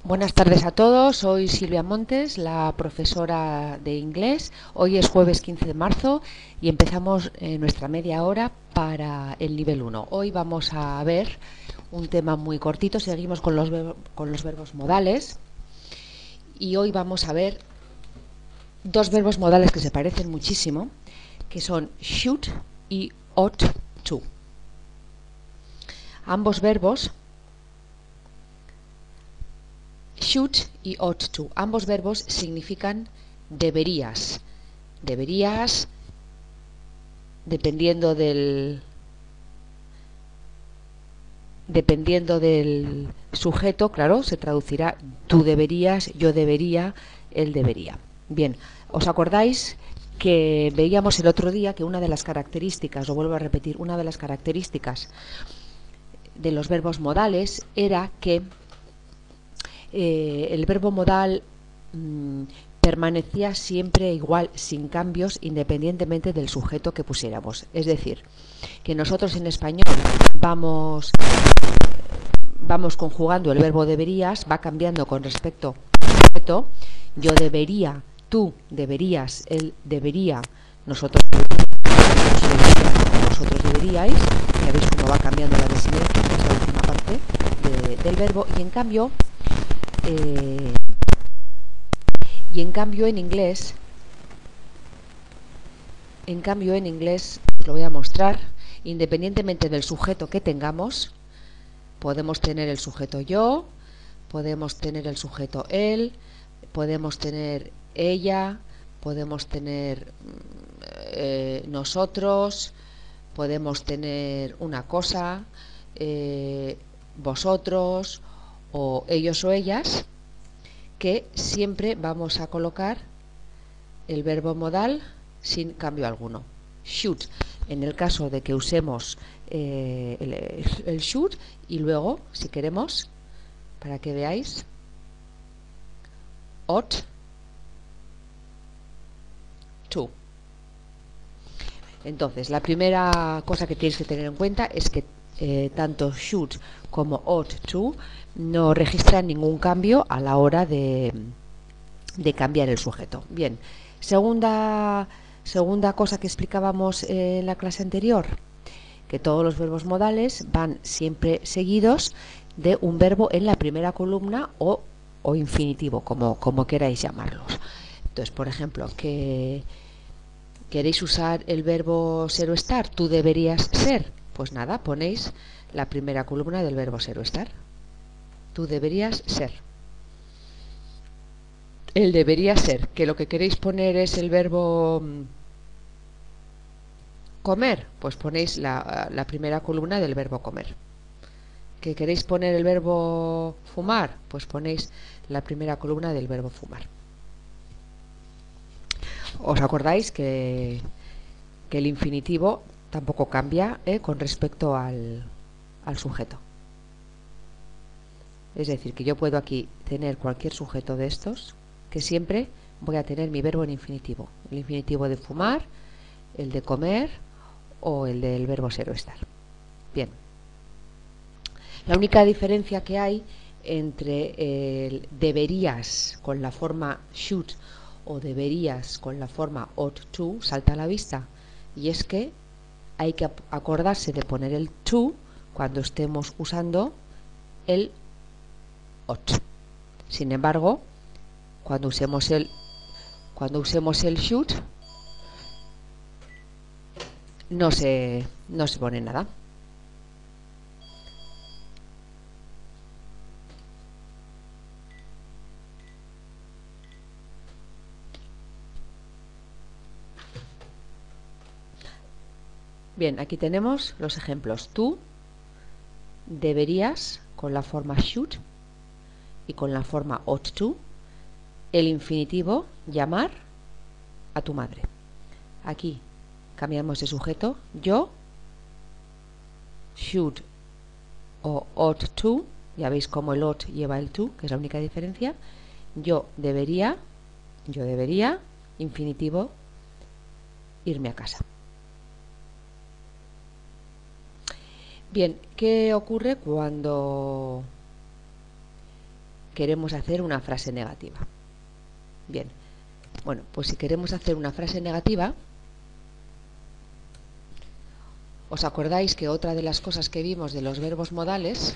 Buenas tardes a todos, soy Silvia Montes, la profesora de inglés. Hoy es jueves 15 de marzo y empezamos nuestra media hora para el nivel 1. Hoy vamos a ver un tema muy cortito, seguimos con los verbos modales y hoy vamos a ver dos verbos modales que se parecen muchísimo, que son should y ought to. Ambos verbos should y ought to. Ambos verbos significan deberías. Deberías, dependiendo del sujeto, claro, se traducirá tú deberías, yo debería, él debería. Bien, ¿os acordáis que veíamos el otro día que una de las características, lo vuelvo a repetir, una de las características de los verbos modales era que el verbo modal permanecía siempre igual, sin cambios, independientemente del sujeto que pusiéramos. Es decir, que nosotros en español vamos conjugando el verbo deberías, va cambiando con respecto al sujeto. Yo debería, tú deberías, él debería, nosotros deberíamos, vosotros deberíais. Ya veis cómo va cambiando la desindencia, que es la última parte del verbo. Y en cambio en inglés, os lo voy a mostrar, independientemente del sujeto que tengamos, podemos tener el sujeto yo, podemos tener el sujeto él, podemos tener ella, podemos tener nosotros, podemos tener una cosa, vosotros o ellos o ellas, que siempre vamos a colocar el verbo modal sin cambio alguno. Should, en el caso de que usemos el should, y luego, si queremos, para que veáis, ought to. Entonces, la primera cosa que tienes que tener en cuenta es que tanto should como ought to no registran ningún cambio a la hora de cambiar el sujeto. Bien, segunda cosa que explicábamos en la clase anterior, que todos los verbos modales van siempre seguidos de un verbo en la primera columna o infinitivo, como queráis llamarlos. Entonces, por ejemplo, que queréis usar el verbo ser o estar, tú deberías ser, pues nada, ponéis la primera columna del verbo ser o estar. Tú deberías ser. El debería ser, que lo que queréis poner es el verbo comer, pues ponéis la primera columna del verbo comer. ¿Que queréis poner el verbo fumar? Pues ponéis la primera columna del verbo fumar. ¿Os acordáis que el infinitivo tampoco cambia con respecto al sujeto? Es decir, que yo puedo aquí tener cualquier sujeto de estos, que siempre voy a tener mi verbo en infinitivo. El infinitivo de fumar, el de comer o el del verbo ser o estar. Bien. La única diferencia que hay entre el deberías con la forma should o deberías con la forma ought to salta a la vista, y es que hay que acordarse de poner el to cuando estemos usando el ought. Sin embargo, cuando usemos el should no se pone nada. Bien, aquí tenemos los ejemplos. Tú deberías con la forma should y con la forma ought to. El infinitivo, llamar a tu madre. Aquí cambiamos de sujeto. Yo, should o ought to. Ya veis cómo el ought lleva el to, que es la única diferencia. Yo debería, infinitivo, irme a casa. Bien, ¿qué ocurre cuando queremos hacer una frase negativa. Bien, bueno, pues si queremos hacer una frase negativa, ¿os acordáis que otra de las cosas que vimos de los verbos modales,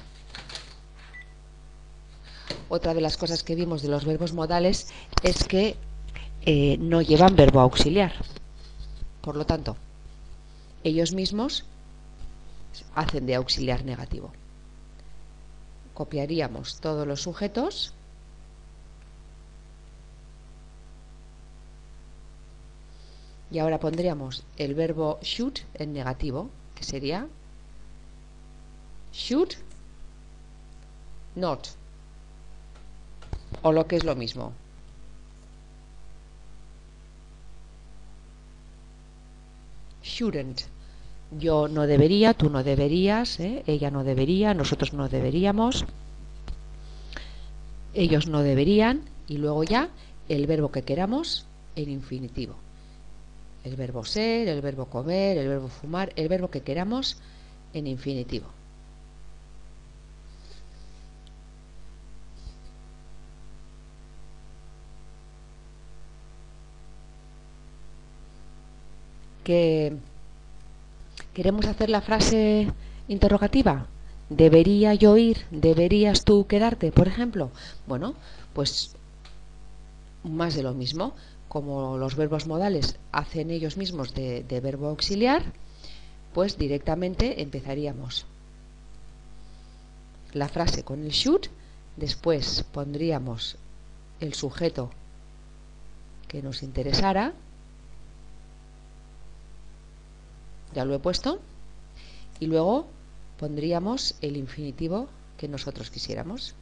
es que no llevan verbo auxiliar? Por lo tanto, ellos mismos hacen de auxiliar negativo. Copiaríamos todos los sujetos y ahora pondríamos el verbo should en negativo, que sería should not, o lo que es lo mismo, shouldn't. Yo no debería, tú no deberías, ella no debería, nosotros no deberíamos, ellos no deberían, y luego ya el verbo que queramos en infinitivo. El verbo ser, el verbo comer, el verbo fumar, el verbo que queramos en infinitivo. Que queremos hacer la frase interrogativa. ¿Debería yo ir? ¿Deberías tú quedarte? Por ejemplo. Bueno, pues más de lo mismo. Como los verbos modales hacen ellos mismos de verbo auxiliar, pues directamente empezaríamos la frase con el should, después pondríamos el sujeto que nos interesara, ya lo he puesto, y luego pondríamos el infinitivo que nosotros quisiéramos.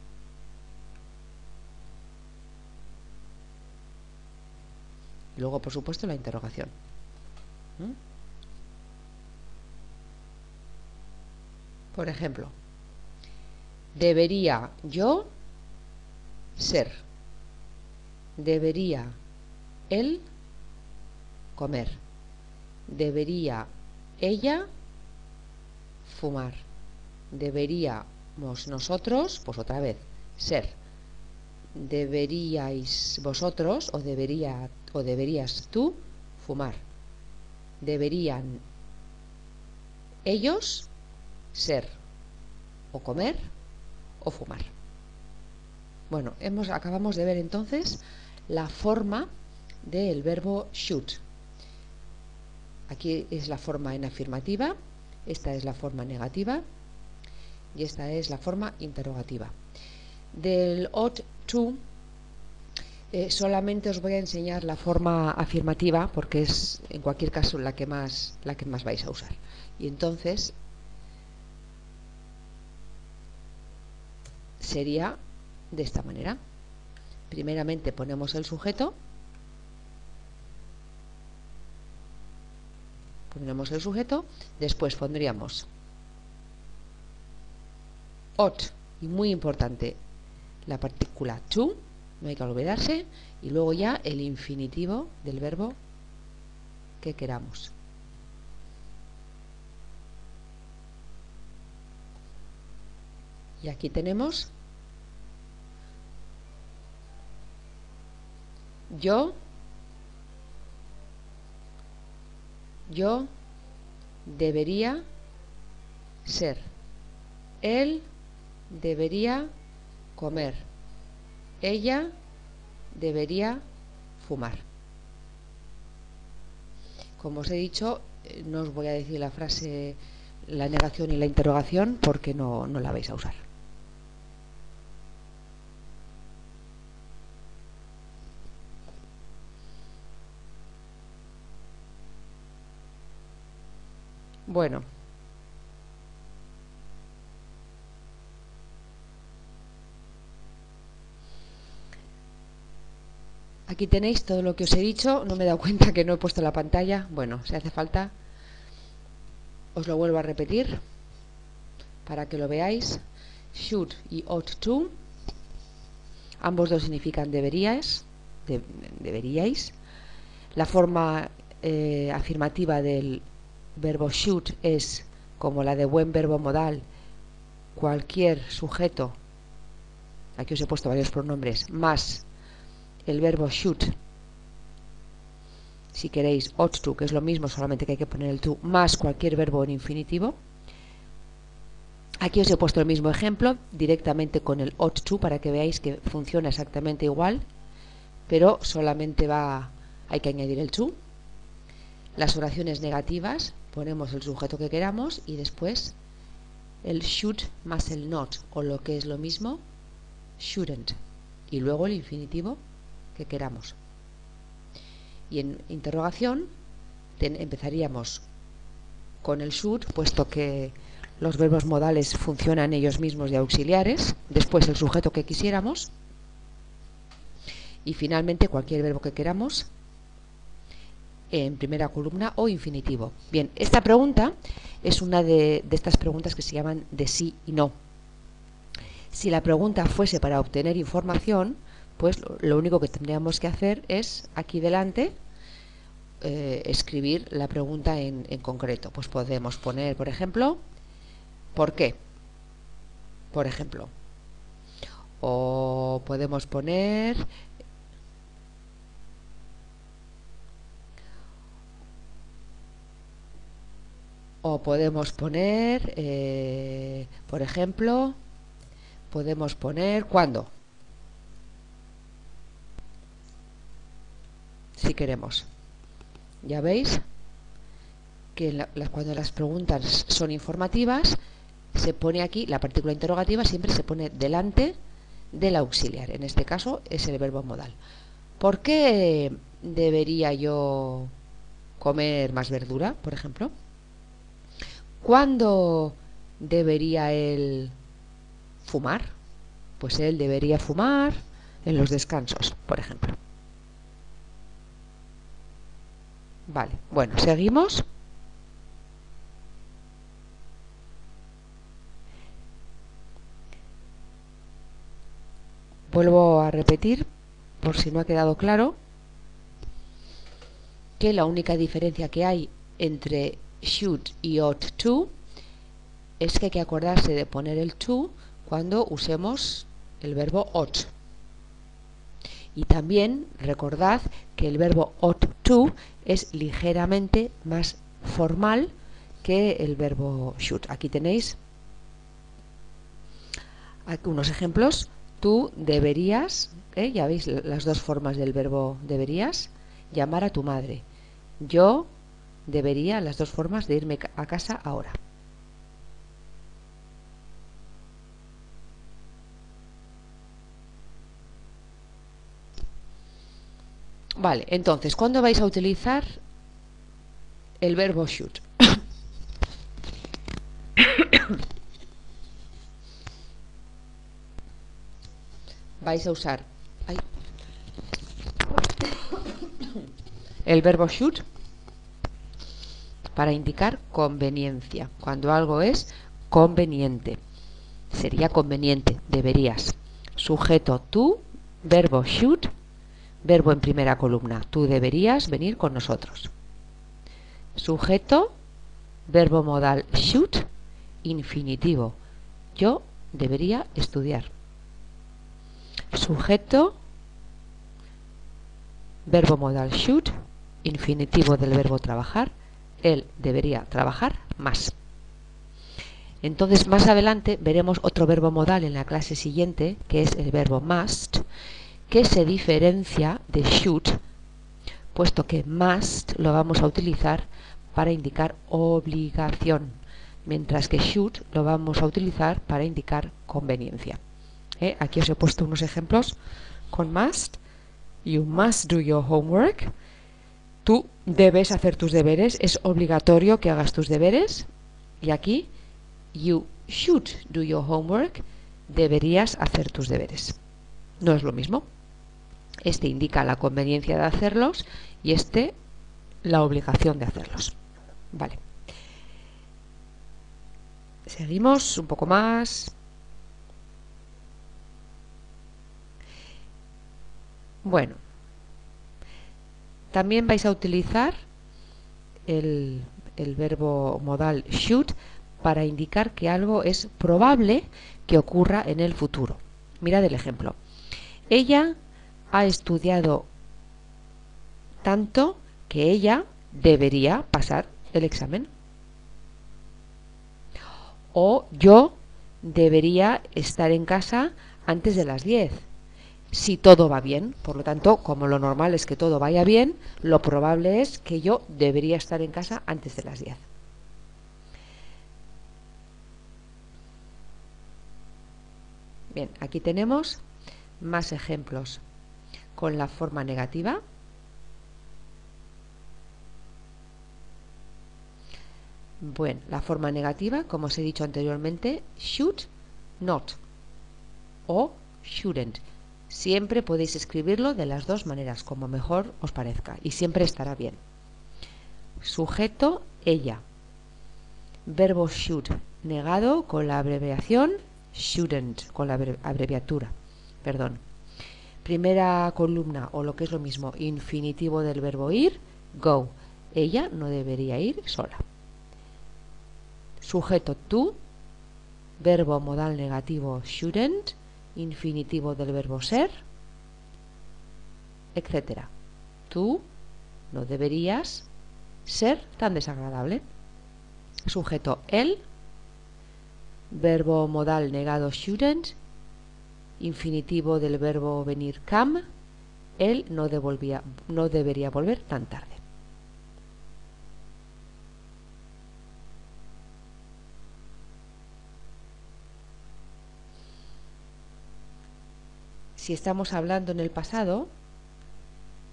Y luego, por supuesto, la interrogación. Por ejemplo, ¿debería yo ser? ¿Debería él comer? ¿Debería ella fumar? ¿Deberíamos nosotros, pues otra vez, ser? ¿Deberíais vosotros o deberías tú fumar? ¿Deberían ellos ser o comer o fumar? Bueno, acabamos de ver entonces la forma del verbo should. Aquí es la forma en afirmativa, esta es la forma negativa y esta es la forma interrogativa. Del ought to solamente os voy a enseñar la forma afirmativa porque es en cualquier caso la que más vais a usar. Y entonces sería de esta manera. Primeramente ponemos el sujeto, después pondríamos ought, y muy importante, la partícula to, no hay que olvidarse, y luego ya el infinitivo del verbo que queramos. Y aquí tenemos yo debería ser, él debería comer, ella debería fumar. Como os he dicho, no os voy a decir la frase, la negación y la interrogación porque no la vais a usar. Bueno, aquí tenéis todo lo que os he dicho. No me he dado cuenta que no he puesto la pantalla. Bueno, si hace falta os lo vuelvo a repetir para que lo veáis. Should y ought to, ambos dos significan deberíais. La forma afirmativa del verbo should es como la de buen verbo modal, cualquier sujeto aquí os he puesto varios pronombres, más el verbo should, si queréis ought to, que es lo mismo, solamente que hay que poner el to, más cualquier verbo en infinitivo. Aquí os he puesto el mismo ejemplo directamente con el ought to para que veáis que funciona exactamente igual, pero solamente hay que añadir el to. Las oraciones negativas, ponemos el sujeto que queramos y después el should más el not, o lo que es lo mismo, shouldn't, y luego el infinitivo que queramos. Y en interrogación empezaríamos con el should, puesto que los verbos modales funcionan ellos mismos de auxiliares, después el sujeto que quisiéramos y finalmente cualquier verbo que queramos en primera columna o infinitivo. Bien, esta pregunta es una de estas preguntas que se llaman de sí y no. Si la pregunta fuese para obtener información, pues lo único que tendríamos que hacer es aquí delante escribir la pregunta en concreto. Pues podemos poner, por ejemplo, ¿por qué? Por ejemplo. O podemos poner por ejemplo, podemos poner ¿cuándo? Si queremos. Ya veis que cuando las preguntas son informativas, se pone aquí, la partícula interrogativa siempre se pone delante del auxiliar. En este caso es el verbo modal. ¿Por qué debería yo comer más verdura, por ejemplo? ¿Cuándo debería él fumar? Pues él debería fumar en los descansos, por ejemplo. Vale, bueno, seguimos. Vuelvo a repetir, por si no ha quedado claro, que la única diferencia que hay entre should y ought to es que hay que acordarse de poner el to cuando usemos el verbo ought. Y también recordad que el verbo ought to es ligeramente más formal que el verbo should. Aquí tenéis unos ejemplos. Tú deberías, ya veis las dos formas del verbo deberías, llamar a tu madre. Yo debería, las dos formas de irme a casa ahora. Vale, entonces, ¿cuándo vais a utilizar el verbo should? Vais a usar el verbo should para indicar conveniencia. Cuando algo es conveniente, sería conveniente, deberías. Sujeto tú, verbo should, verbo en primera columna. Tú deberías venir con nosotros. Sujeto, verbo modal should, infinitivo. Yo debería estudiar. Sujeto, verbo modal should, infinitivo del verbo trabajar. Él debería trabajar más. Entonces más adelante veremos otro verbo modal en la clase siguiente, que es el verbo must, que se diferencia de should, puesto que must lo vamos a utilizar para indicar obligación, mientras que should lo vamos a utilizar para indicar conveniencia. Aquí os he puesto unos ejemplos con must. You must do your homework. Tú debes hacer tus deberes, es obligatorio que hagas tus deberes. Y aquí, you should do your homework, deberías hacer tus deberes. No es lo mismo. Este indica la conveniencia de hacerlos y este la obligación de hacerlos. Vale. Seguimos un poco más. Bueno, también vais a utilizar el verbo modal should para indicar que algo es probable que ocurra en el futuro. Mirad el ejemplo. Ella ha estudiado tanto que ella debería pasar el examen. O yo debería estar en casa antes de las 10. Si todo va bien, por lo tanto, como lo normal es que todo vaya bien, lo probable es que yo debería estar en casa antes de las 10. Bien, aquí tenemos más ejemplos con la forma negativa. Bueno, la forma negativa, como os he dicho anteriormente, should, not o shouldn't. Siempre podéis escribirlo de las dos maneras, como mejor os parezca, y siempre estará bien. Sujeto, ella. Verbo should, negado con la abreviación shouldn't, con la abreviatura. Perdón. Primera columna, o lo que es lo mismo, infinitivo del verbo ir, go. Ella no debería ir sola. Sujeto tú, verbo modal negativo shouldn't, infinitivo del verbo ser, etc. Tú no deberías ser tan desagradable. Sujeto él, verbo modal negado shouldn't, infinitivo del verbo venir come, él no debería volver tan tarde. Si estamos hablando en el pasado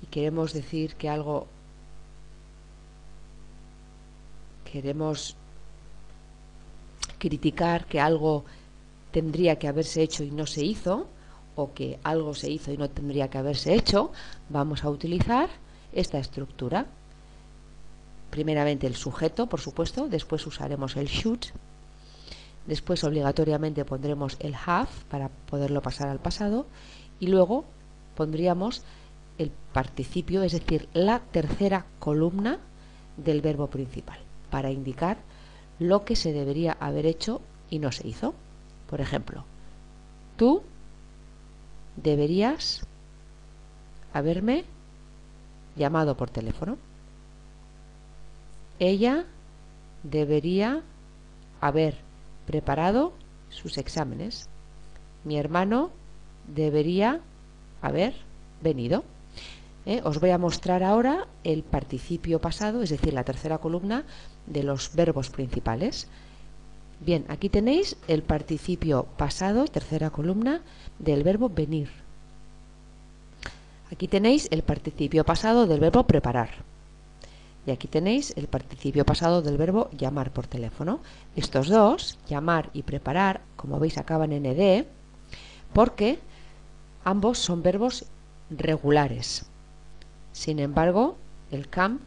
y queremos decir que algo, queremos criticar que algo tendría que haberse hecho y no se hizo, o que algo se hizo y no tendría que haberse hecho, vamos a utilizar esta estructura. Primeramente el sujeto, por supuesto, después usaremos el should, después obligatoriamente pondremos el have para poderlo pasar al pasado, y luego pondríamos el participio, es decir, la tercera columna del verbo principal, para indicar lo que se debería haber hecho y no se hizo. Por ejemplo, tú deberías haberme llamado por teléfono. Ella debería haber preparado sus exámenes. Mi hermano debería haber venido. Os voy a mostrar ahora el participio pasado, es decir, la tercera columna de los verbos principales. Bien, aquí tenéis el participio pasado, tercera columna, del verbo venir. Aquí tenéis el participio pasado del verbo preparar. Y aquí tenéis el participio pasado del verbo llamar por teléfono. Estos dos, llamar y preparar, como veis acaban en ed, porque ambos son verbos regulares. Sin embargo, el come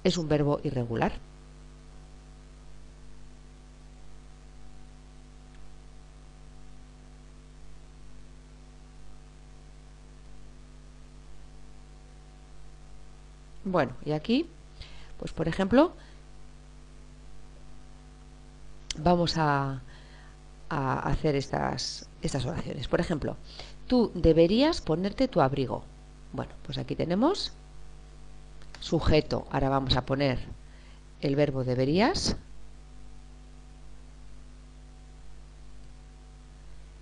es un verbo irregular. Bueno, y aquí, pues por ejemplo, vamos a hacer estas oraciones. Por ejemplo, tú deberías ponerte tu abrigo. Bueno, pues aquí tenemos sujeto. Ahora vamos a poner el verbo deberías.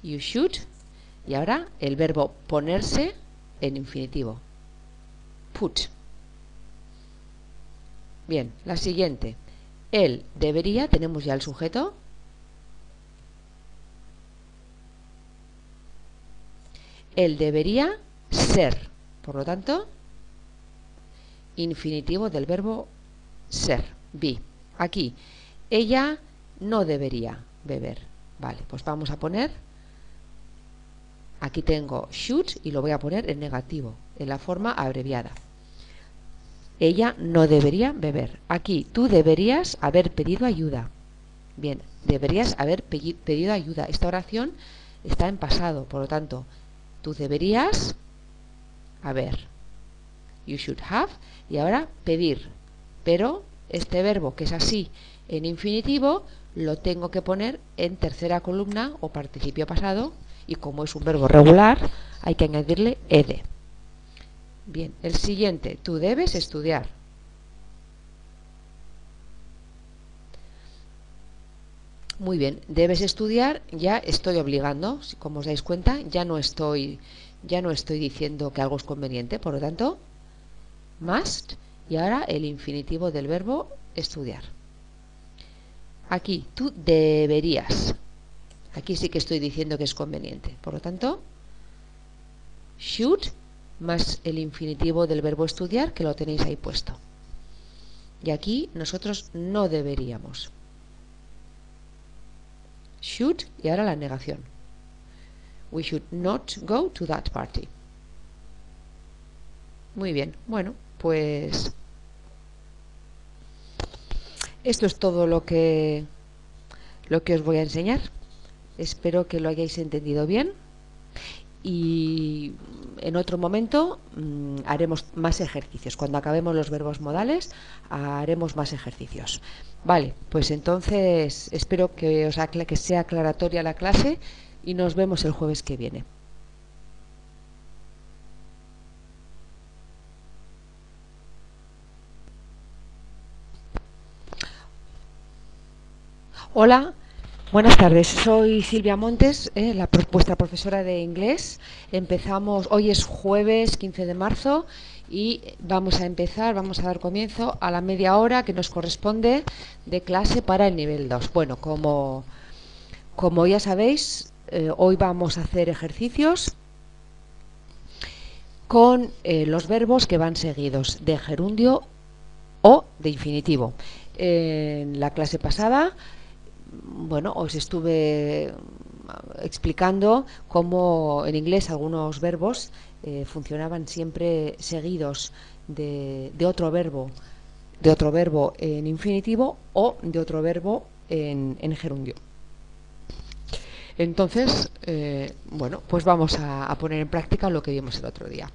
You should. Y ahora el verbo ponerse en infinitivo. Put. Bien, la siguiente. Él debería, tenemos ya el sujeto. Él debería ser. Por lo tanto, infinitivo del verbo ser. Be. Aquí, ella no debería beber. Vale, pues vamos a poner, aquí tengo should y lo voy a poner en negativo, en la forma abreviada. Ella no debería beber. Aquí, tú deberías haber pedido ayuda. Bien, deberías haber pedido ayuda. Esta oración está en pasado, por lo tanto, tú deberías haber. You should have. Y ahora pedir. Pero este verbo que es así en infinitivo lo tengo que poner en tercera columna o participio pasado y como es un verbo regular hay que añadirle ed. Bien, el siguiente, tú debes estudiar. Muy bien, debes estudiar, ya estoy obligando, como os dais cuenta, ya no estoy diciendo que algo es conveniente, por lo tanto, must, y ahora el infinitivo del verbo estudiar. Aquí, tú deberías. Aquí sí que estoy diciendo que es conveniente, por lo tanto, should más el infinitivo del verbo estudiar, que lo tenéis ahí puesto. Y aquí nosotros no deberíamos. Should, y ahora la negación. We should not go to that party. Muy bien, bueno, pues esto es todo lo que os voy a enseñar. Espero que lo hayáis entendido bien. Y en otro momento haremos más ejercicios. Cuando acabemos los verbos modales haremos más ejercicios. Vale, pues entonces espero que sea aclaratoria la clase y nos vemos el jueves que viene. Hola. Buenas tardes, soy Silvia Montes, vuestra profesora de inglés. Hoy es jueves 15 de marzo y vamos a dar comienzo a la media hora que nos corresponde de clase para el nivel 2. Bueno, como ya sabéis, hoy vamos a hacer ejercicios con los verbos que van seguidos de gerundio o de infinitivo. En la clase pasada, bueno, os estuve explicando cómo en inglés algunos verbos funcionaban siempre seguidos de otro verbo en infinitivo o de otro verbo en gerundio. Entonces, bueno, pues vamos a poner en práctica lo que vimos el otro día.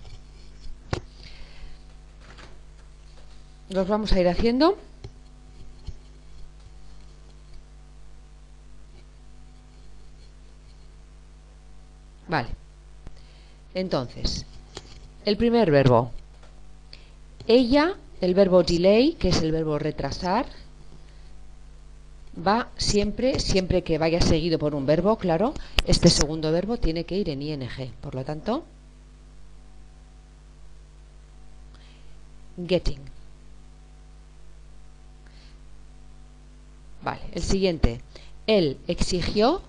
Los vamos a ir haciendo. Vale. Entonces, el primer verbo. Ella, el verbo delay, que es el verbo retrasar, va siempre que vaya seguido por un verbo, claro, este segundo verbo tiene que ir en ing. Por lo tanto, getting. Vale, el siguiente. Él exigió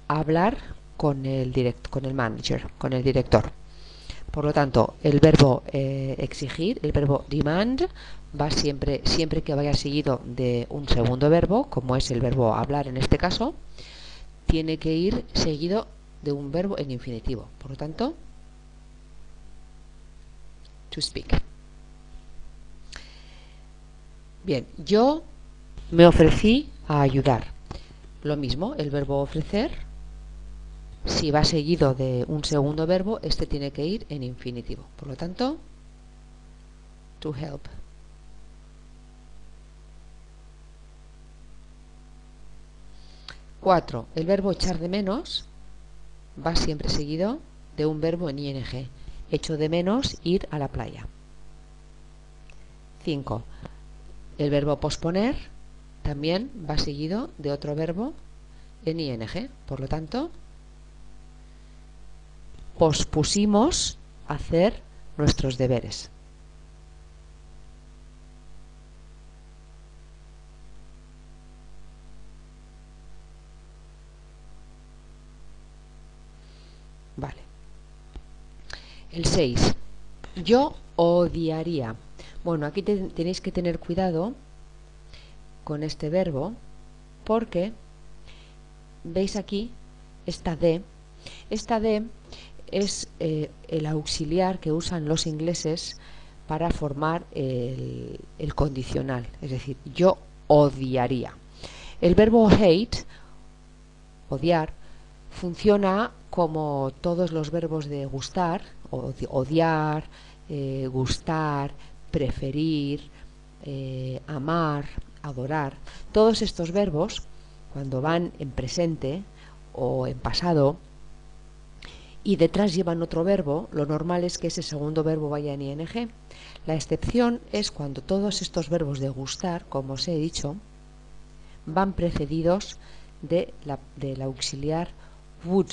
hablar con el manager, con el director. Por lo tanto, el verbo exigir, el verbo demand, va siempre que vaya seguido de un segundo verbo, como es el verbo hablar en este caso, tiene que ir seguido de un verbo en infinitivo. Por lo tanto, to speak. Bien, yo me ofrecí a ayudar. Lo mismo, el verbo ofrecer, si va seguido de un segundo verbo, este tiene que ir en infinitivo. Por lo tanto, to help. Cuatro, el verbo echar de menos va siempre seguido de un verbo en ing. Echo de menos ir a la playa. 5. El verbo posponer también va seguido de otro verbo en ing. Por lo tanto, pospusimos hacer nuestros deberes. Vale. El 6. Yo odiaría. Bueno, aquí tenéis que tener cuidado con este verbo porque veis aquí esta D. Esta D es el auxiliar que usan los ingleses para formar el condicional. Es decir, yo odiaría. El verbo hate, odiar, funciona como todos los verbos de gustar, odiar, gustar, preferir, amar, adorar. Todos estos verbos, cuando van en presente o en pasado, y detrás llevan otro verbo, lo normal es que ese segundo verbo vaya en ing. La excepción es cuando todos estos verbos de gustar, como os he dicho, van precedidos del auxiliar would,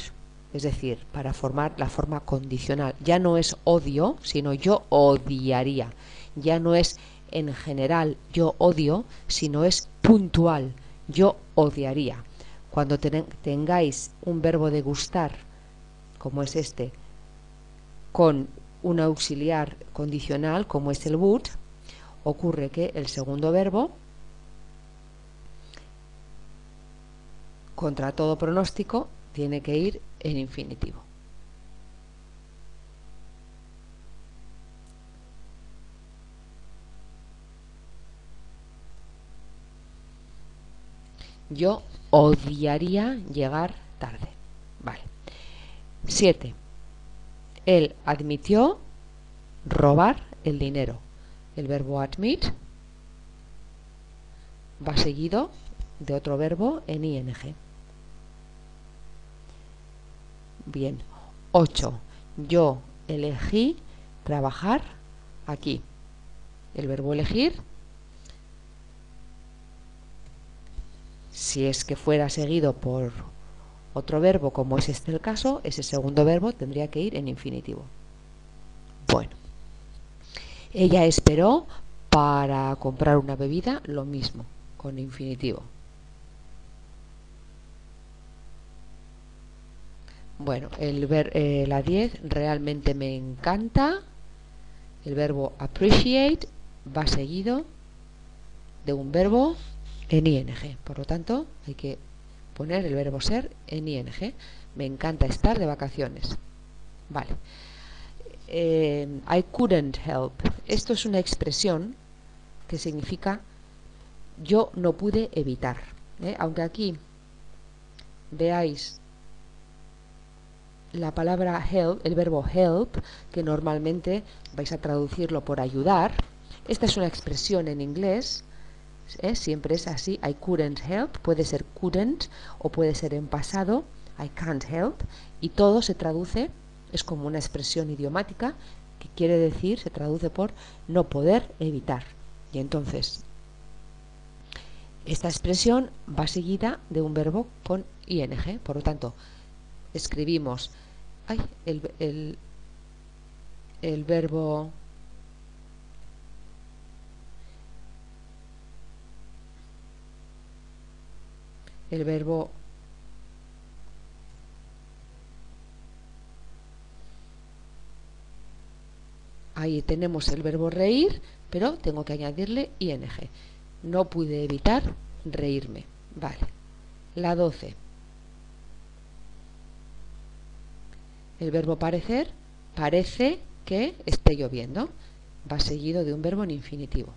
es decir, para formar la forma condicional. Ya no es odio, sino yo odiaría. Ya no es en general yo odio, sino es puntual, yo odiaría. Cuando tengáis un verbo de gustar, como es este, con un auxiliar condicional, como es el would, ocurre que el segundo verbo, contra todo pronóstico, tiene que ir en infinitivo. Yo odiaría llegar tarde. Vale. 7. Él admitió robar el dinero. El verbo admit va seguido de otro verbo en ing. Bien. 8. Yo elegí trabajar aquí. El verbo elegir, si es que fuera seguido por otro verbo, como es este el caso, ese segundo verbo tendría que ir en infinitivo. Bueno. Ella esperó para comprar una bebida, lo mismo, con infinitivo. Bueno, la 10, realmente me encanta. El verbo appreciate va seguido de un verbo en ing. Por lo tanto, hay que poner el verbo ser en ing. Me encanta estar de vacaciones. Vale. I couldn't help. Esto es una expresión que significa yo no pude evitar. Aunque aquí veáis la palabra help, el verbo help, que normalmente vais a traducirlo por ayudar. Esta es una expresión en inglés, siempre es así. I couldn't help, puede ser couldn't o puede ser en pasado, I can't help, y todo se traduce, es como una expresión idiomática que quiere decir, se traduce por no poder evitar. Y entonces esta expresión va seguida de un verbo con ing. Por lo tanto, escribimos el verbo ahí tenemos el verbo reír, pero tengo que añadirle ing. No pude evitar reírme. Vale. La 12. El verbo parecer, parece que esté lloviendo. Va seguido de un verbo en infinitivo.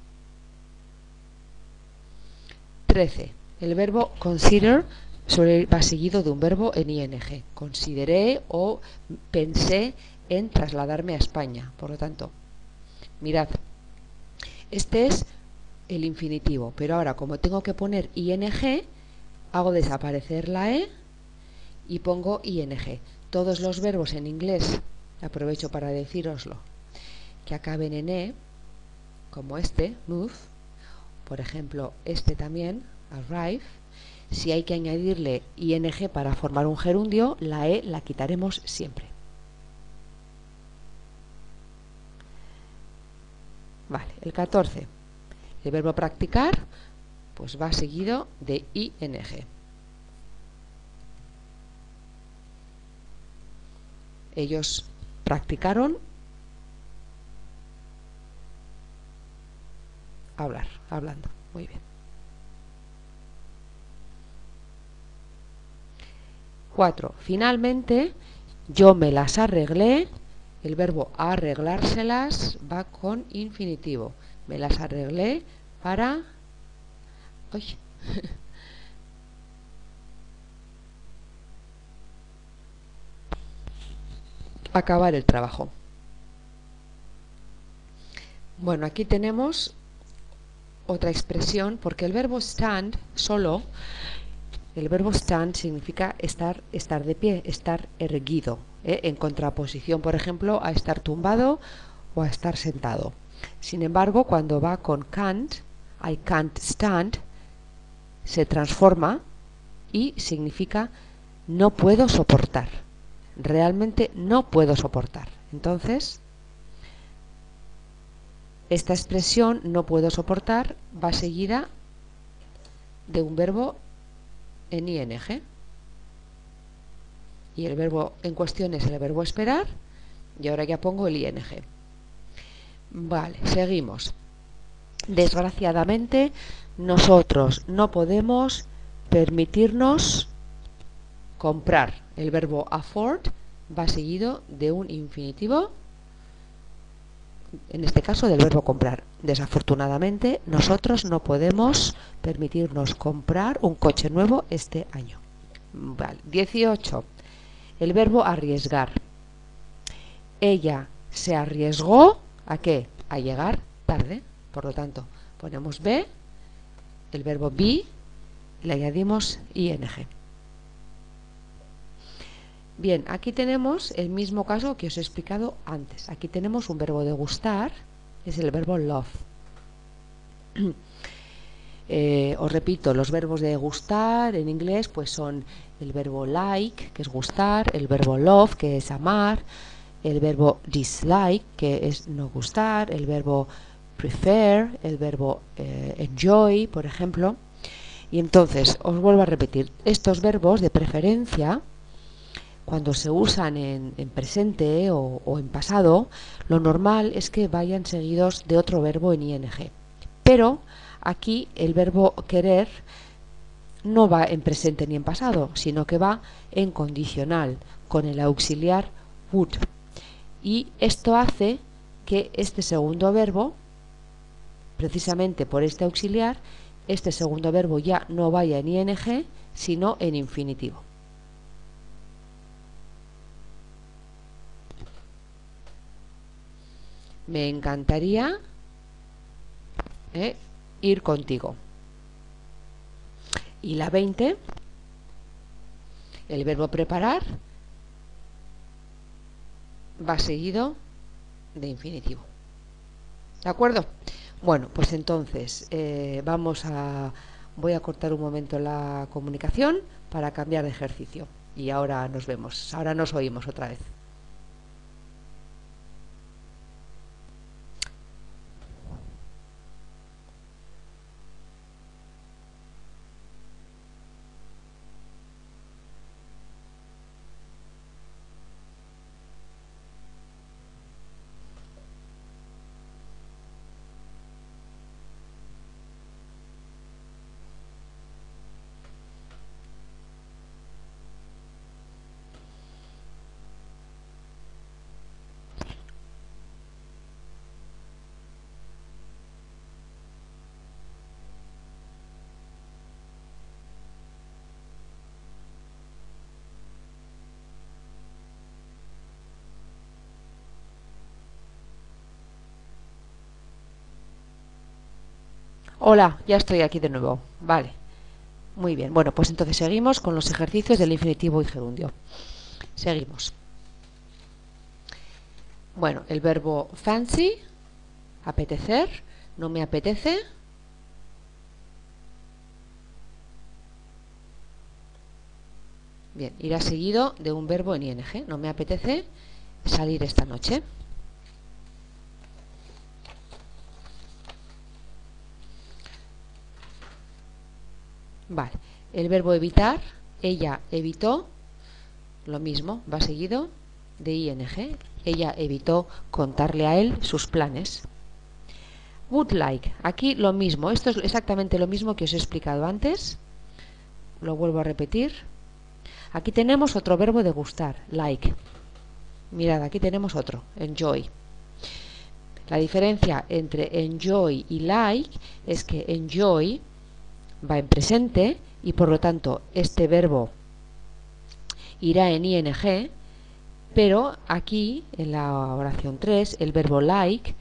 13. El verbo consider va seguido de un verbo en ing. Consideré o pensé en trasladarme a España. Por lo tanto, mirad, este es el infinitivo, pero ahora como tengo que poner ing, hago desaparecer la e y pongo ing. Todos los verbos en inglés, aprovecho para decíroslo, que acaben en e, como este, move, por ejemplo, este también, arrive, si hay que añadirle ing para formar un gerundio, la e la quitaremos siempre. Vale, el 14. El verbo practicar, pues va seguido de ing. Ellos practicaron hablando. Muy bien. 4. Finalmente, yo me las arreglé. El verbo arreglárselas va con infinitivo. Me las arreglé para... ¡Ay! acabar el trabajo. Bueno, aquí tenemos otra expresión, porque el verbo stand solo, el verbo stand significa estar de pie, estar erguido. en contraposición, por ejemplo, a estar tumbado o a estar sentado. Sin embargo, cuando va con can't, I can't stand, se transforma y significa no puedo soportar. Realmente no puedo soportar. Entonces, esta expresión no puedo soportar va seguida de un verbo en ing. Y el verbo en cuestión es el verbo esperar. Y ahora ya pongo el ing. Vale, seguimos. Desgraciadamente, nosotros no podemos permitirnos comprar. El verbo afford va seguido de un infinitivo, en este caso del verbo comprar. Desafortunadamente, nosotros no podemos permitirnos comprar un coche nuevo este año. Vale. 18. El verbo arriesgar. Ella se arriesgó ¿a qué? A llegar tarde. Por lo tanto, ponemos be, el verbo be, le añadimos ing. Bien, aquí tenemos el mismo caso que os he explicado antes. Aquí tenemos un verbo de gustar, es el verbo love. Os repito, los verbos de gustar en inglés pues son el verbo like, que es gustar, el verbo love, que es amar, el verbo dislike, que es no gustar, el verbo prefer, el verbo enjoy, por ejemplo. Y entonces, os vuelvo a repetir, estos verbos de preferencia, cuando se usan en presente o en pasado, lo normal es que vayan seguidos de otro verbo en ing. Pero aquí el verbo querer no va en presente ni en pasado, sino que va en condicional, con el auxiliar would. Y esto hace que este segundo verbo, precisamente por este auxiliar, este segundo verbo ya no vaya en ing, sino en infinitivo. Me encantaría ir contigo. Y la 20, el verbo preparar va seguido de infinitivo. ¿De acuerdo? Bueno, pues entonces voy a cortar un momento la comunicación para cambiar de ejercicio. Y ahora nos vemos, ahora nos oímos otra vez. Hola, ya estoy aquí de nuevo. Vale, muy bien. Bueno, pues entonces seguimos con los ejercicios del infinitivo y gerundio. Seguimos. Bueno, el verbo fancy, apetecer, no me apetece. Bien, irá seguido de un verbo en ing. No me apetece salir esta noche. Vale, el verbo evitar, ella evitó, lo mismo, va seguido de ing. Ella evitó contarle a él sus planes. Would like, aquí lo mismo, esto es exactamente lo mismo que os he explicado antes. Lo vuelvo a repetir. Aquí tenemos otro verbo de gustar, like. Mirad, aquí tenemos otro, enjoy. La diferencia entre enjoy y like es que enjoy va en presente y por lo tanto este verbo irá en ing, pero aquí en la oración 3 el verbo like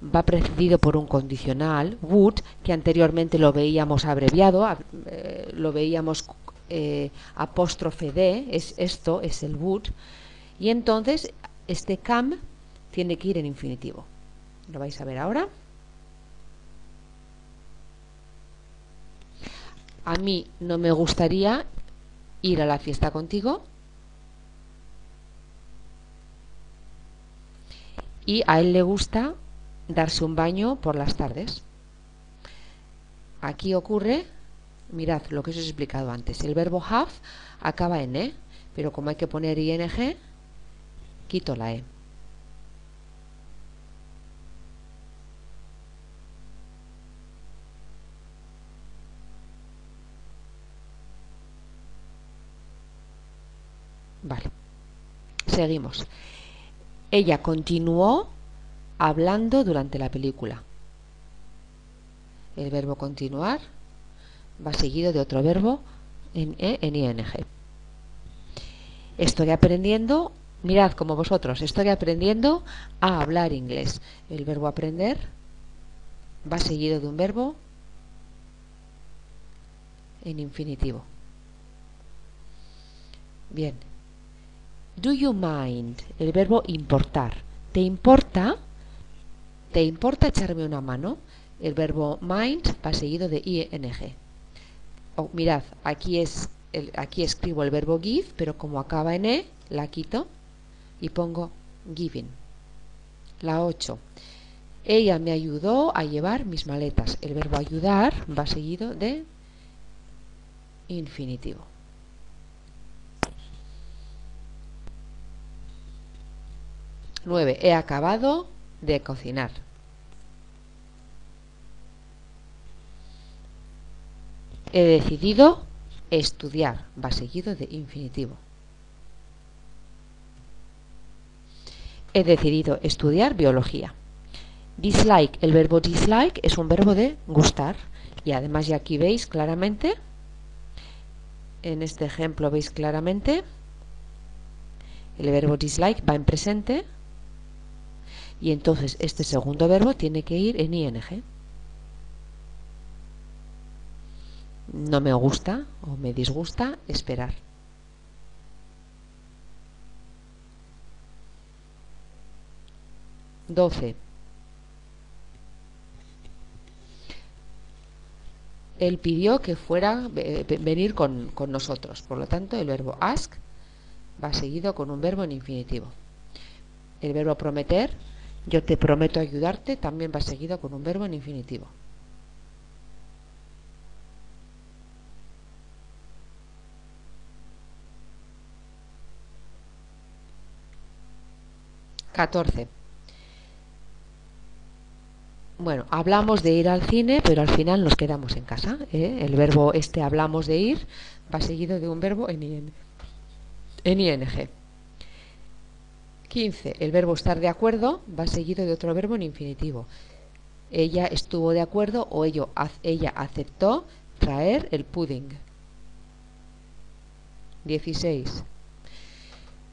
va precedido por un condicional, would, que anteriormente lo veíamos abreviado, lo veíamos apóstrofe d, esto es el would, Y entonces este come tiene que ir en infinitivo. Lo vais a ver ahora. A mí no me gustaría ir a la fiesta contigo. Y a él le gusta darse un baño por las tardes. Aquí ocurre, mirad lo que os he explicado antes, el verbo have acaba en e, pero como hay que poner ing, quito la e. Vale, seguimos. Ella continuó hablando durante la película. El verbo continuar va seguido de otro verbo en ing. Estoy aprendiendo, mirad como vosotros, estoy aprendiendo a hablar inglés. El verbo aprender va seguido de un verbo en infinitivo. Bien. Do you mind? El verbo importar. ¿Te importa? ¿Te importa echarme una mano? El verbo mind va seguido de ing. Oh, mirad, aquí escribo el verbo give, pero como acaba en e, la quito y pongo giving. La 8. Ella me ayudó a llevar mis maletas. El verbo ayudar va seguido de infinitivo. He acabado de cocinar. He decidido estudiar. Va seguido de infinitivo. He decidido estudiar biología. Dislike. El verbo dislike es un verbo de gustar. Y además ya aquí veis claramente, en este ejemplo veis claramente, el verbo dislike va en presente. Y entonces este segundo verbo tiene que ir en ing. No me gusta o me disgusta esperar. Él pidió que fuera venir con nosotros. Por lo tanto, el verbo ask va seguido con un verbo en infinitivo. El verbo prometer, yo te prometo ayudarte, también va seguido con un verbo en infinitivo. Bueno, hablamos de ir al cine, pero al final nos quedamos en casa, ¿eh? El verbo hablamos de ir va seguido de un verbo en ing. 15. El verbo estar de acuerdo va seguido de otro verbo en infinitivo. Ella estuvo de acuerdo o ella aceptó traer el pudding. 16.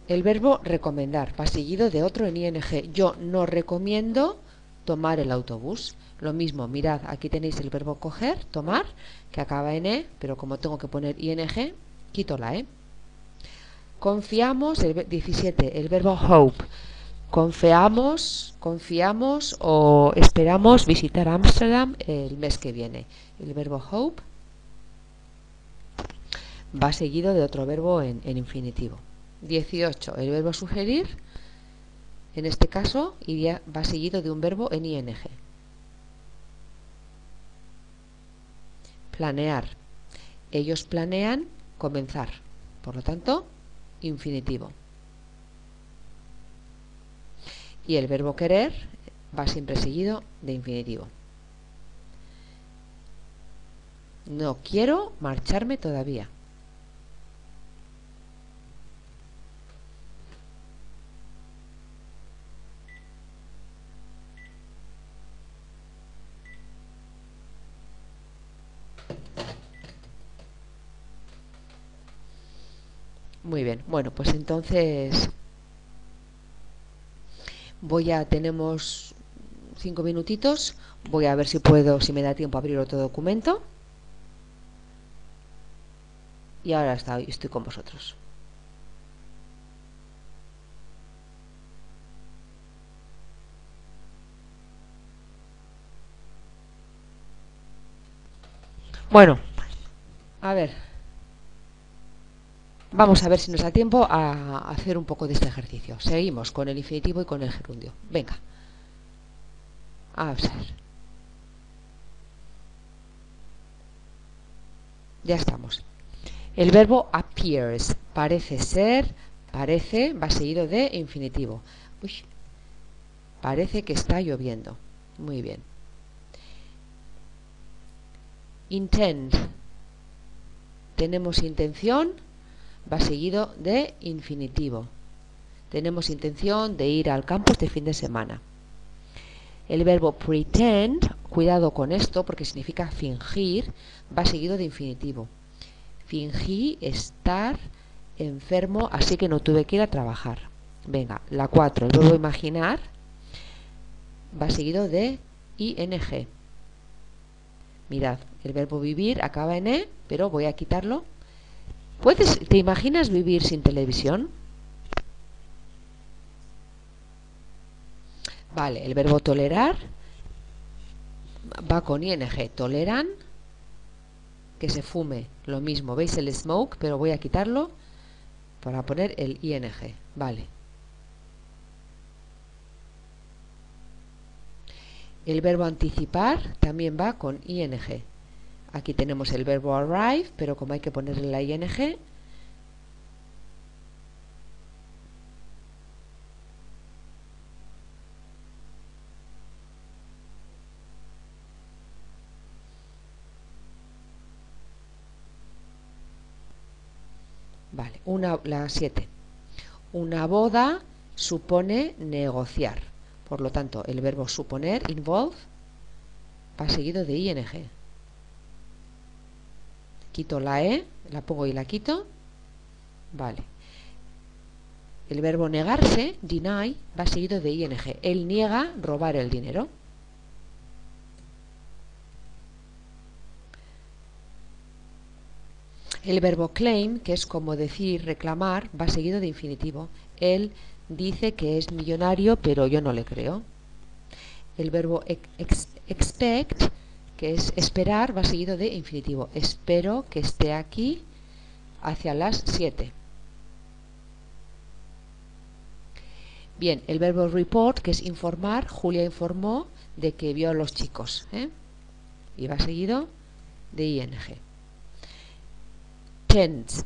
El verbo recomendar va seguido de otro en ing. Yo no recomiendo tomar el autobús. Lo mismo, mirad, aquí tenéis el verbo coger, tomar, que acaba en e, pero como tengo que poner ing, quito la e. Confiamos, 17, el verbo hope. Confiamos o esperamos visitar Ámsterdam el mes que viene. El verbo hope va seguido de otro verbo en infinitivo. 18, el verbo sugerir, en este caso va seguido de un verbo en ing. Planear. Ellos planean comenzar. Por lo tanto, infinitivo. Y el verbo querer va siempre seguido de infinitivo. No quiero marcharme todavía. Muy bien, bueno, pues entonces tenemos 5 minutitos, voy a ver si me da tiempo a abrir otro documento. Y ahora estoy con vosotros. Bueno, a ver. Vamos a ver si nos da tiempo a hacer un poco de este ejercicio. Seguimos con el infinitivo y con el gerundio. Venga. A ver. Ya estamos. El verbo appears, parece ser, parece, va seguido de infinitivo. Uy, parece que está lloviendo. Muy bien. Intend, tenemos intención, va seguido de infinitivo. Tenemos intención de ir al campo este fin de semana. El verbo pretend, cuidado con esto porque significa fingir, va seguido de infinitivo. Fingí estar enfermo, así que no tuve que ir a trabajar. Venga, la 4, el verbo imaginar, va seguido de ing. Mirad, el verbo vivir acaba en e, pero voy a quitarlo. ¿Te imaginas vivir sin televisión? Vale, el verbo tolerar va con ing. Toleran que se fume, lo mismo. ¿Veis el smoke? Pero voy a quitarlo para poner el ing. Vale. El verbo anticipar también va con ing. Aquí tenemos el verbo arrive, pero como hay que ponerle la ing, vale, la 7. Una boda supone negociar. Por lo tanto, el verbo suponer, involve, va seguido de ing. Quito la e, la pongo y la quito. Vale. El verbo negarse, deny, va seguido de ing. Él niega robar el dinero. El verbo claim, que es como decir, reclamar, va seguido de infinitivo. Él dice que es millonario, pero yo no le creo. El verbo expect, que es esperar, va seguido de infinitivo. Espero que esté aquí hacia las 7. Bien, el verbo report, que es informar, Julia informó de que vio a los chicos, y va seguido de ing. Tends,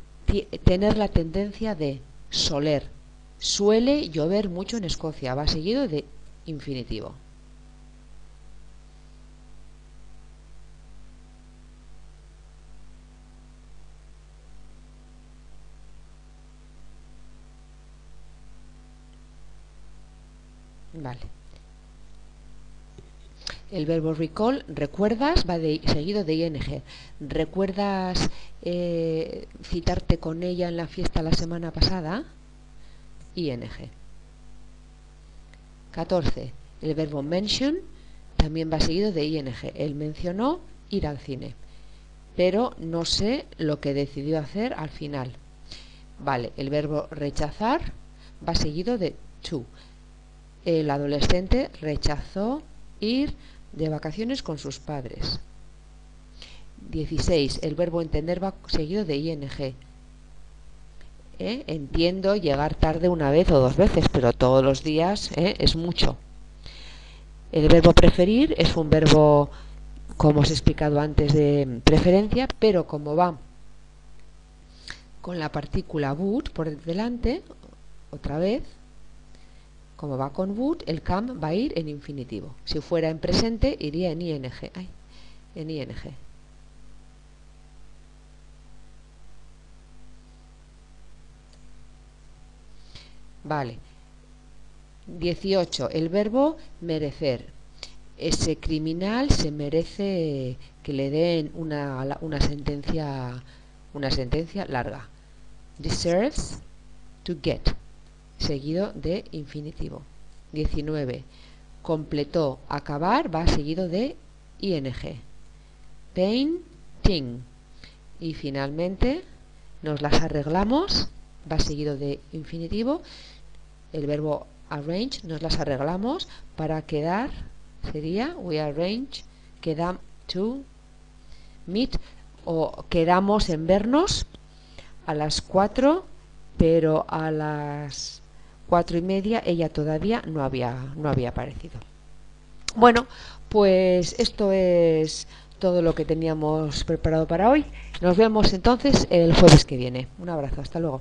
tener la tendencia de, soler. Suele llover mucho en Escocia, va seguido de infinitivo. Vale. El verbo recall, recuerdas, va seguido de ing. ¿Recuerdas citarte con ella en la fiesta la semana pasada? Ing. 14. El verbo mention también va seguido de ing. Él mencionó ir al cine, pero no sé lo que decidió hacer al final. Vale, el verbo rechazar va seguido de to. El adolescente rechazó ir de vacaciones con sus padres. 16. El verbo entender va seguido de ing. Entiendo llegar tarde una vez o dos veces, pero todos los días es mucho. El verbo preferir es un verbo, como os he explicado antes, de preferencia, pero como va con la partícula would por delante, otra vez, como va con would, el come va a ir en infinitivo. Si fuera en presente, iría en ing. En ing. Vale. 18. El verbo merecer. Ese criminal se merece que le den una sentencia larga. Deserves to get, seguido de infinitivo. 19. Completó, acabar, va seguido de ing. Painting. Y finalmente nos las arreglamos, va seguido de infinitivo. El verbo arrange nos las arreglamos para quedar, sería we arrange, quedamos to meet o quedamos en vernos a las 4, pero a las 4:30 ella todavía no había aparecido. Bueno, pues esto es todo lo que teníamos preparado para hoy. Nos vemos entonces el jueves que viene. Un abrazo, hasta luego.